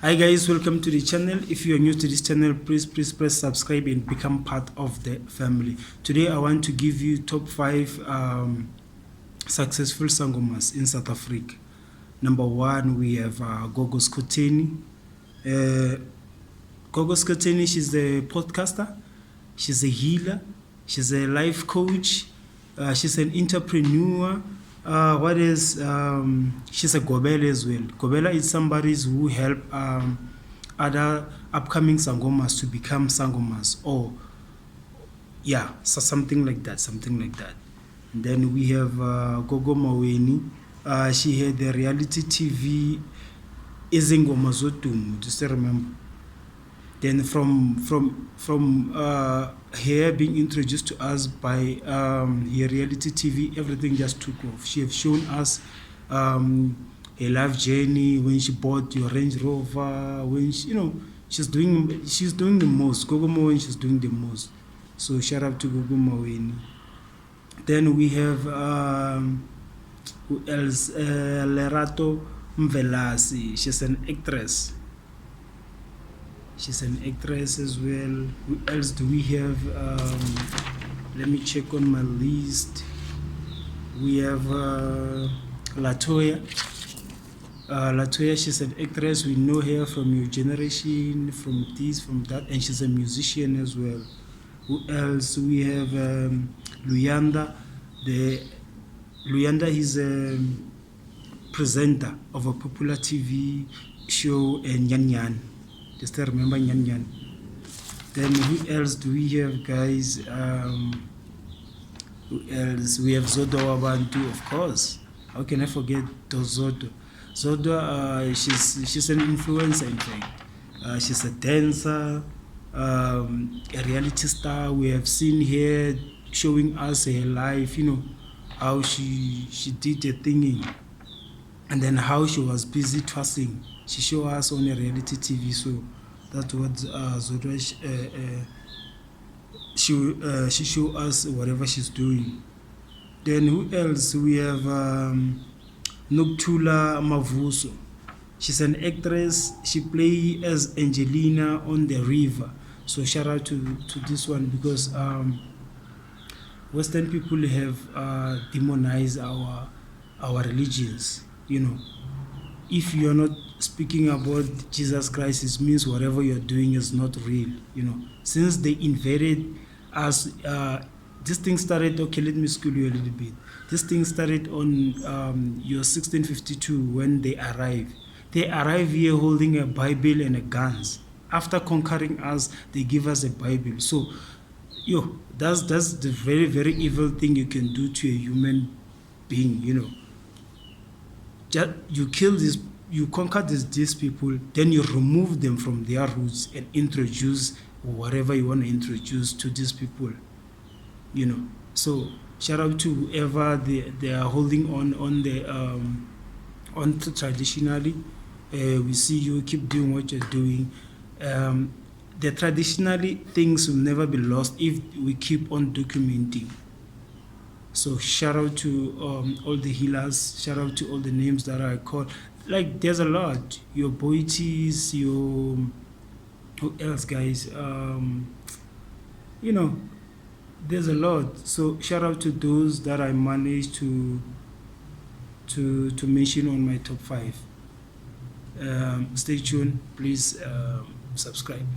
Hi guys, welcome to the channel. If you are new to this channel, please press subscribe and become part of the family. Today I want to give you top 5 successful sangomas in South Africa. Number 1, we have Gogo Skhotheni. Gogo Skhotheni, she's a podcaster, she's a healer, she's a life coach, she's an entrepreneur. She's a Gobela as well. Gobela is somebody who help other upcoming sangomas to become sangomas, or so something like that. And then we have Gogo Maweni. She had the reality TV Sangoma Zodwa, do you remember? Then from her being introduced to us by her reality TV, everything just took off. She have shown us a life journey when she bought your Range Rover, when she, she's doing the most. Gogo Maweni, she's doing the most. So shout out to Gogo Maweni. Then we have who else? Lerato Mvelase. She's an actress. She's an actress as well. Who else do we have? Let me check on my list. We have Latoya. Latoya, she's an actress. We know her from Your Generation, from this, from that, and she's a musician as well. Who else? We have Luyanda. Luyanda is a presenter of a popular TV show, Nyan. Just to remember Nyan. Then who else do we have, guys? Who else? We have Zodwa Wabantu, of course. How can I forget Zodwa? Zodwa, she's an influencer, in fact. She's a dancer, a reality star. We have seen her showing us her life, how she did the thing, and then how she was busy twisting. She showed us on a reality TV, so that's what Zodwa, she showed us whatever she's doing. Then who else? We have Nokuthula Mavuso. She's an actress. She plays as Angelina on The River. So shout out to this one, because Western people have demonized our religions. If you're not speaking about Jesus Christ, it means whatever you're doing is not real. Since they invaded us, this thing started. Okay, let me school you a little bit. This thing started on your 1652 when they arrived. They arrive here holding a Bible and a guns. After conquering us, they give us a Bible. So, that's the very, very evil thing you can do to a human being. You kill this, you conquer these people, then you remove them from their roots and introduce whatever you want to introduce to these people. So shout out to whoever they are holding on to traditionally. We see you keep doing what you're doing. The traditionally things will never be lost if we keep on documenting. So shout out to all the healers, shout out to all the names that I called. Like, there's a lot. Your Boities, your, who else, guys? There's a lot. So shout out to those that I managed to mention on my top 5. Stay tuned, please subscribe.